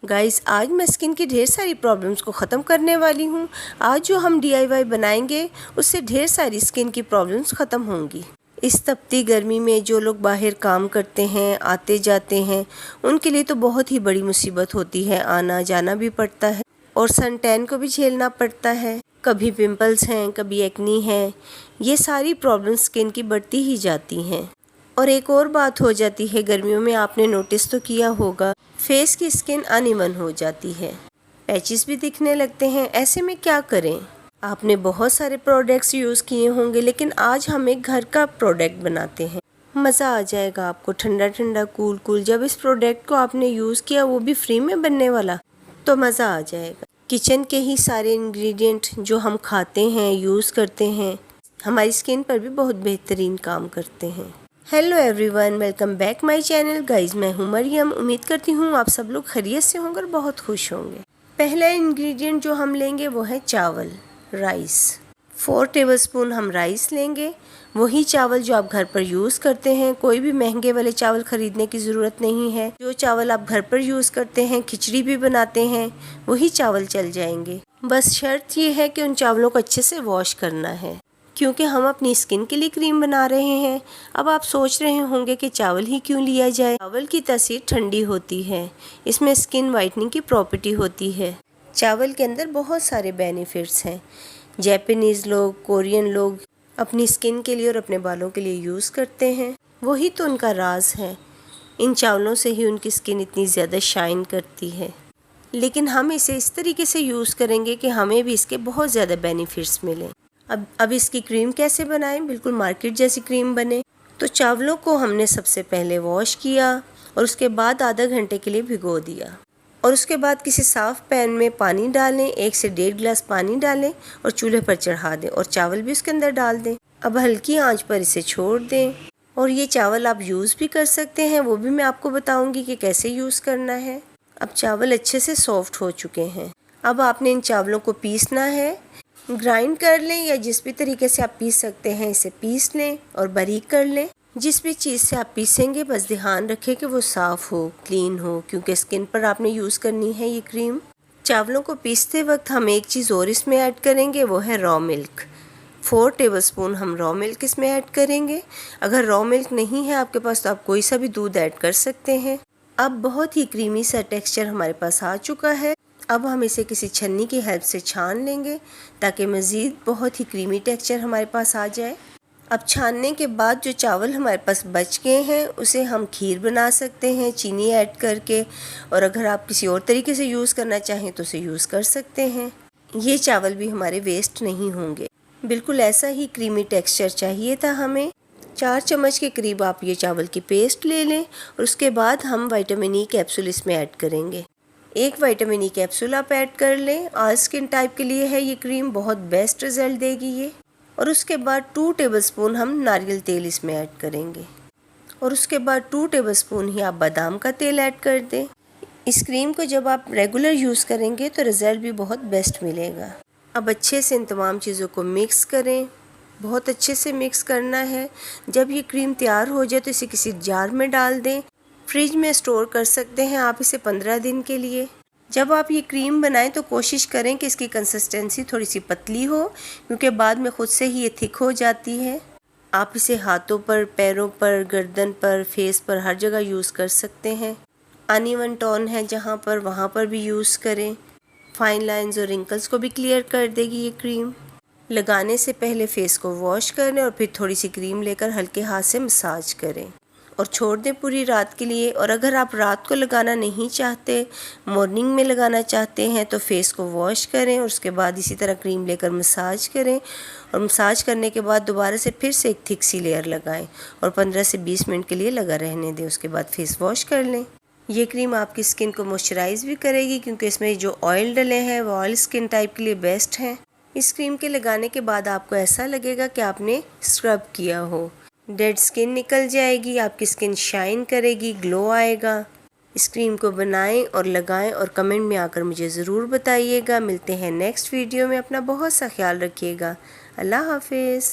Guys, आज मैं skin की ढेर सारी प्रॉब्लम्स को ख़त्म करने वाली हूँ। आज जो हम DIY बनाएंगे उससे ढेर सारी स्किन की प्रॉब्लम्स ख़त्म होंगी। इस तपती गर्मी में जो लोग बाहर काम करते हैं, आते जाते हैं, उनके लिए तो बहुत ही बड़ी मुसीबत होती है। आना जाना भी पड़ता है और सन टैन को भी झेलना पड़ता है। कभी पिंपल्स हैं, कभी एक्नी है। ये सारी प्रॉब्लम्स स्किन की बढ़ती ही जाती हैं। और एक और बात हो जाती है, गर्मियों में आपने नोटिस तो किया होगा, फेस की स्किन अनइवन हो जाती है, पैचेस भी दिखने लगते हैं। ऐसे में क्या करें? आपने बहुत सारे प्रोडक्ट्स यूज़ किए होंगे, लेकिन आज हम एक घर का प्रोडक्ट बनाते हैं। मज़ा आ जाएगा आपको, ठंडा ठंडा कूल कूल। जब इस प्रोडक्ट को आपने यूज़ किया, वो भी फ्री में बनने वाला, तो मज़ा आ जाएगा। किचन के ही सारे इंग्रेडिएंट जो हम खाते हैं, यूज़ करते हैं, हमारी स्किन पर भी बहुत बेहतरीन काम करते हैं। Hello everyone, welcome back my channel. Guys, मैं हूँ मरियम। उम्मीद करती हूँ आप सब लोग खैरियत से होंगे और बहुत खुश होंगे। पहला इंग्रेडिएंट जो हम लेंगे वो है चावल, राइस। 4 टेबलस्पून हम राइस लेंगे। वही चावल जो आप घर पर यूज़ करते हैं, कोई भी महंगे वाले चावल ख़रीदने की ज़रूरत नहीं है। जो चावल आप घर पर यूज़ करते हैं, खिचड़ी भी बनाते हैं, वही चावल चल जाएंगे। बस शर्त ये है कि उन चावलों को अच्छे से वॉश करना है, क्योंकि हम अपनी स्किन के लिए क्रीम बना रहे हैं। अब आप सोच रहे होंगे कि चावल ही क्यों लिया जाए। चावल की तासीर ठंडी होती है, इसमें स्किन वाइटनिंग की प्रॉपर्टी होती है। चावल के अंदर बहुत सारे बेनिफिट्स हैं। जापानीज़ लोग, कोरियन लोग अपनी स्किन के लिए और अपने बालों के लिए यूज़ करते हैं। वही तो उनका राज है। इन चावलों से ही उनकी स्किन इतनी ज़्यादा शाइन करती है। लेकिन हम इसे इस तरीके से यूज़ करेंगे कि हमें भी इसके बहुत ज़्यादा बेनिफिट्स मिलें। अब इसकी क्रीम कैसे बनाएं, बिल्कुल मार्केट जैसी क्रीम बने। तो चावलों को हमने सबसे पहले वॉश किया और उसके बाद आधा घंटे के लिए भिगो दिया। और उसके बाद किसी साफ़ पैन में पानी डालें, 1 से 1.5 गिलास पानी डालें और चूल्हे पर चढ़ा दें और चावल भी उसके अंदर डाल दें। अब हल्की आंच पर इसे छोड़ दें। और ये चावल आप यूज़ भी कर सकते हैं, वो भी मैं आपको बताऊँगी कि कैसे यूज़ करना है। अब चावल अच्छे से सॉफ्ट हो चुके हैं। अब आपने इन चावलों को पीसना है। ग्राइंड कर लें या जिस भी तरीके से आप पीस सकते हैं, इसे पीस लें और बारीक कर लें। जिस भी चीज़ से आप पीसेंगे, बस ध्यान रखें कि वो साफ़ हो, क्लीन हो, क्योंकि स्किन पर आपने यूज़ करनी है ये क्रीम। चावलों को पीसते वक्त हम एक चीज़ और इसमें ऐड करेंगे, वो है रॉ मिल्क। 4 टेबलस्पून हम रॉ मिल्क इसमें ऐड करेंगे। अगर रॉ मिल्क नहीं है आपके पास, तो आप कोई सा भी दूध ऐड कर सकते हैं। अब बहुत ही क्रीमी सा टेक्सचर हमारे पास आ चुका है। अब हम इसे किसी छन्नी की हेल्प से छान लेंगे, ताकि मज़ीद बहुत ही क्रीमी टेक्सचर हमारे पास आ जाए। अब छानने के बाद जो चावल हमारे पास बच गए हैं, उसे हम खीर बना सकते हैं चीनी ऐड करके। और अगर आप किसी और तरीके से यूज़ करना चाहें तो उसे यूज़ कर सकते हैं। ये चावल भी हमारे वेस्ट नहीं होंगे। बिल्कुल ऐसा ही क्रीमी टेक्सचर चाहिए था हमें। 4 चम्मच के करीब आप ये चावल की पेस्ट ले लें और उसके बाद हम विटामिन ई कैप्सूल इसमें ऐड करेंगे। 1 विटामिन ई कैप्सूल आप ऐड कर लें। ऑल स्किन टाइप के लिए है ये क्रीम, बहुत बेस्ट रिजल्ट देगी ये। और उसके बाद 2 टेबलस्पून हम नारियल तेल इसमें ऐड करेंगे। और उसके बाद 2 टेबलस्पून ही आप बादाम का तेल ऐड कर दें। इस क्रीम को जब आप रेगुलर यूज़ करेंगे तो रिज़ल्ट भी बहुत बेस्ट मिलेगा। अब अच्छे से इन तमाम चीज़ों को मिक्स करें, बहुत अच्छे से मिक्स करना है। जब ये क्रीम तैयार हो जाए तो इसे किसी जार में डाल दें। फ्रिज में स्टोर कर सकते हैं आप इसे 15 दिन के लिए। जब आप ये क्रीम बनाएं तो कोशिश करें कि इसकी कंसिस्टेंसी थोड़ी सी पतली हो, क्योंकि बाद में ख़ुद से ही ये थिक हो जाती है। आप इसे हाथों पर, पैरों पर, गर्दन पर, फेस पर, हर जगह यूज़ कर सकते हैं। अनइवन टोन है जहाँ पर, वहाँ पर भी यूज़ करें। फाइन लाइंस और रिंकल्स को भी क्लियर कर देगी ये क्रीम। लगाने से पहले फेस को वॉश करें और फिर थोड़ी सी क्रीम लेकर हल्के हाथ से मसाज करें और छोड़ दें पूरी रात के लिए। और अगर आप रात को लगाना नहीं चाहते, मॉर्निंग में लगाना चाहते हैं, तो फेस को वॉश करें और उसके बाद इसी तरह क्रीम लेकर मसाज करें। और मसाज करने के बाद दोबारा से फिर से एक थिक सी लेयर लगाएं और 15 से 20 मिनट के लिए लगा रहने दें। उसके बाद फेस वॉश कर लें। ये क्रीम आपकी स्किन को मॉइस्चराइज़ भी करेगी, क्योंकि इसमें जो ऑयल डले हैं वो ऑयल स्किन टाइप के लिए बेस्ट हैं। इस क्रीम के लगाने के बाद आपको ऐसा लगेगा कि आपने स्क्रब किया हो। डेड स्किन निकल जाएगी, आपकी स्किन शाइन करेगी, ग्लो आएगा। इस क्रीम को बनाएं और लगाएं और कमेंट में आकर मुझे ज़रूर बताइएगा। मिलते हैं नेक्स्ट वीडियो में। अपना बहुत सा ख्याल रखिएगा। अल्लाह हाफिज़।